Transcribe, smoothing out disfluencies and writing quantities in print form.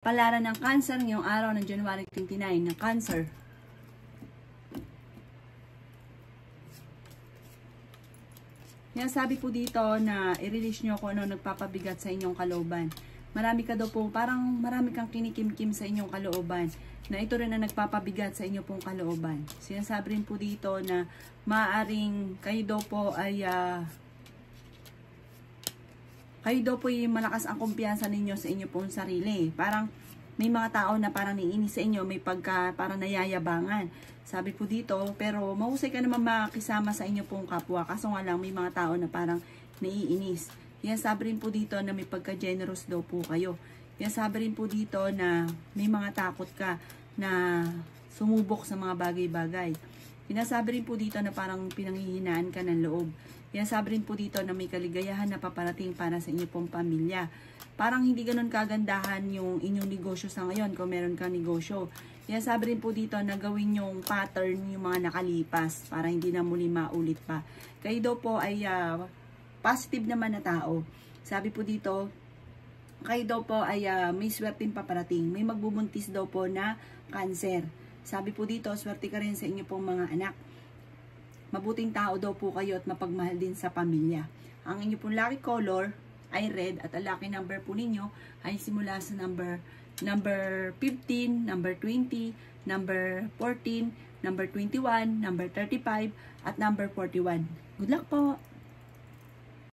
Palaran ng Cancer ngayong araw ng January 29 ng Cancer. Yan, sabi po dito na i-release nyo kung ano nagpapabigat sa inyong kalooban. Marami ka daw po, parang marami kang kinikimkim sa inyong kalooban, na ito rin na nagpapabigat sa inyong pong kalooban. Sinasabi rin po dito na maaaring kayo daw po ay yung malakas ang kumpiyansa ninyo sa inyo pong sarili. Parang may mga tao na parang niinis sa inyo, may parang nayayabangan. Sabi po dito, pero mahusay ka naman makisama sa inyo pong kapwa. Kaso nga lang, may mga tao na parang naiinis. Yan, sabi rin po dito na may pagka-generous daw po kayo. Yan, sabi rin po dito na may mga takot ka na sumubok sa mga bagay-bagay. Sinasabi rin po dito na parang pinanghihinaan ka ng loob. Yan, sabi rin po dito na may kaligayahan na paparating para sa inyo pong pamilya. Parang hindi ganun kagandahan yung inyong negosyo sa ngayon kung meron kang negosyo. Yan, sabi rin po dito na gawin yung pattern yung mga nakalipas para hindi na muli maulit pa. Kayo daw po ay positive naman na tao. Sabi po dito, kayo daw po ay may swerteng paparating. May magbubuntis daw po na Cancer. Sabi po dito, swerte ka rin sa inyo pong mga anak. Mabuting tao daw po kayo at mapagmahal din sa pamilya. Ang inyo pong lucky color ay red at ang lucky number po ninyo ay simula sa number 15, number 20, number 14, number 21, number 35 at number 41. Good luck po!